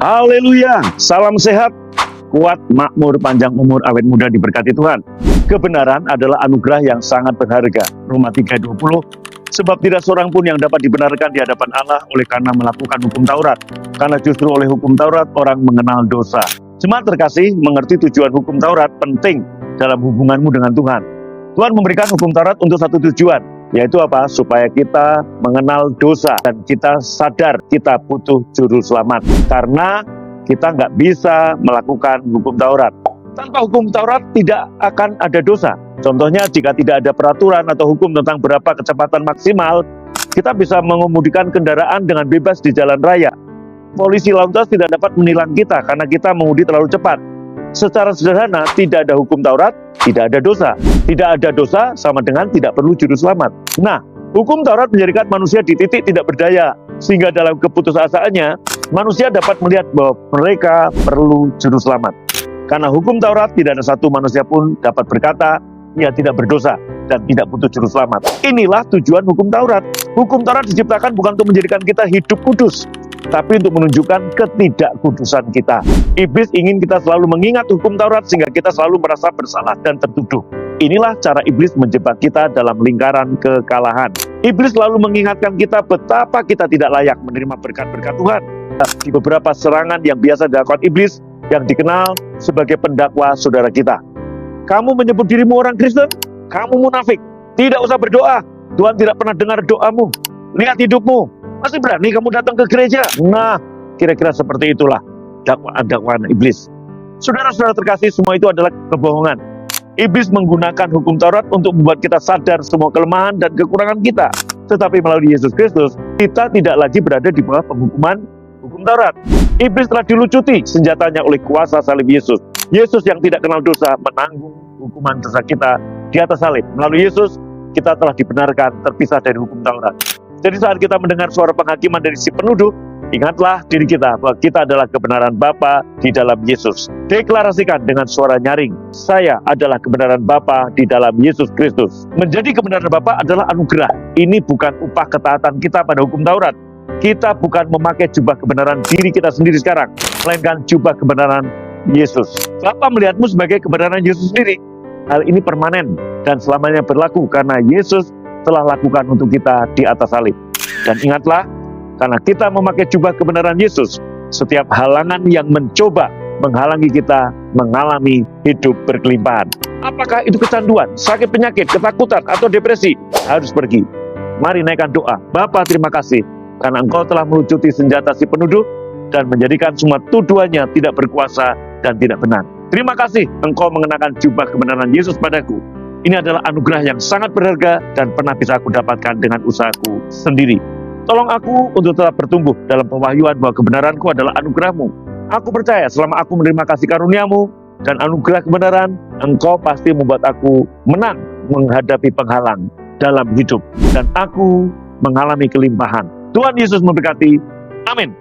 Haleluya, salam sehat, kuat, makmur, panjang umur, awet muda diberkati Tuhan. Kebenaran adalah anugerah yang sangat berharga. Roma 3:20, sebab tidak seorang pun yang dapat dibenarkan di hadapan Allah oleh karena melakukan hukum Taurat. Karena justru oleh hukum Taurat orang mengenal dosa. Jemaat terkasih, mengerti tujuan hukum Taurat penting dalam hubunganmu dengan Tuhan. Tuhan memberikan hukum Taurat untuk satu tujuan, yaitu apa? Supaya kita mengenal dosa dan kita sadar kita butuh juru selamat. Karena kita nggak bisa melakukan hukum Taurat. Tanpa hukum Taurat tidak akan ada dosa. Contohnya jika tidak ada peraturan atau hukum tentang berapa kecepatan maksimal, kita bisa mengemudikan kendaraan dengan bebas di jalan raya. Polisi lalu lintas tidak dapat menilang kita karena kita mengemudi terlalu cepat. Secara sederhana, tidak ada hukum Taurat, tidak ada dosa. Tidak ada dosa sama dengan tidak perlu juru selamat. Nah, hukum Taurat menjadikan manusia di titik tidak berdaya, sehingga dalam keputusasaannya, manusia dapat melihat bahwa mereka perlu juru selamat. Karena hukum Taurat, tidak ada satu manusia pun dapat berkata, ia tidak berdosa dan tidak butuh juru selamat. Inilah tujuan hukum Taurat. Hukum Taurat diciptakan bukan untuk menjadikan kita hidup kudus, tapi untuk menunjukkan ketidakkudusan kita. Iblis ingin kita selalu mengingat hukum Taurat sehingga kita selalu merasa bersalah dan tertuduh. Inilah cara iblis menjebak kita dalam lingkaran kekalahan. Iblis selalu mengingatkan kita betapa kita tidak layak menerima berkat-berkat Tuhan. Di beberapa serangan yang biasa dilakukan iblis yang dikenal sebagai pendakwa saudara kita. Kamu menyebut dirimu orang Kristen? Kamu munafik. Tidak usah berdoa. Tuhan tidak pernah dengar doamu. Lihat hidupmu. Masih berani kamu datang ke gereja? Nah, kira-kira seperti itulah dakwaan iblis. Saudara-saudara terkasih, semua itu adalah kebohongan. Iblis menggunakan hukum Taurat untuk membuat kita sadar semua kelemahan dan kekurangan kita. Tetapi melalui Yesus Kristus, kita tidak lagi berada di bawah penghukuman hukum Taurat. Iblis telah dilucuti senjatanya oleh kuasa salib Yesus. Yesus yang tidak kenal dosa menanggung hukuman dosa kita di atas salib. Melalui Yesus, kita telah dibenarkan terpisah dari hukum Taurat. Jadi saat kita mendengar suara penghakiman dari si penuduh, ingatlah diri kita bahwa kita adalah kebenaran Bapa di dalam Yesus. Deklarasikan dengan suara nyaring, saya adalah kebenaran Bapa di dalam Yesus Kristus. Menjadi kebenaran Bapa adalah anugerah. Ini bukan upah ketaatan kita pada hukum Taurat. Kita bukan memakai jubah kebenaran diri kita sendiri sekarang, melainkan jubah kebenaran Yesus. Bapa melihatmu sebagai kebenaran Yesus sendiri. Hal ini permanen dan selamanya berlaku karena Yesus telah lakukan untuk kita di atas salib. Dan ingatlah, karena kita memakai jubah kebenaran Yesus, setiap halangan yang mencoba menghalangi kita mengalami hidup berkelimpahan. Apakah itu kecanduan, sakit penyakit, ketakutan, atau depresi? Harus pergi. Mari naikkan doa. Bapa, terima kasih karena Engkau telah melucuti senjata si penuduh dan menjadikan semua tuduhannya tidak berkuasa dan tidak benar. Terima kasih Engkau mengenakan jubah kebenaran Yesus padaku. Ini adalah anugerah yang sangat berharga dan pernah bisa aku dapatkan dengan usahaku sendiri. Tolong aku untuk tetap bertumbuh dalam pewahyuan bahwa kebenaranku adalah anugerah-Mu. Aku percaya selama aku menerima kasih karunia-Mu dan anugerah kebenaran, Engkau pasti membuat aku menang menghadapi penghalang dalam hidup. Dan aku mengalami kelimpahan. Tuhan Yesus memberkati. Amin.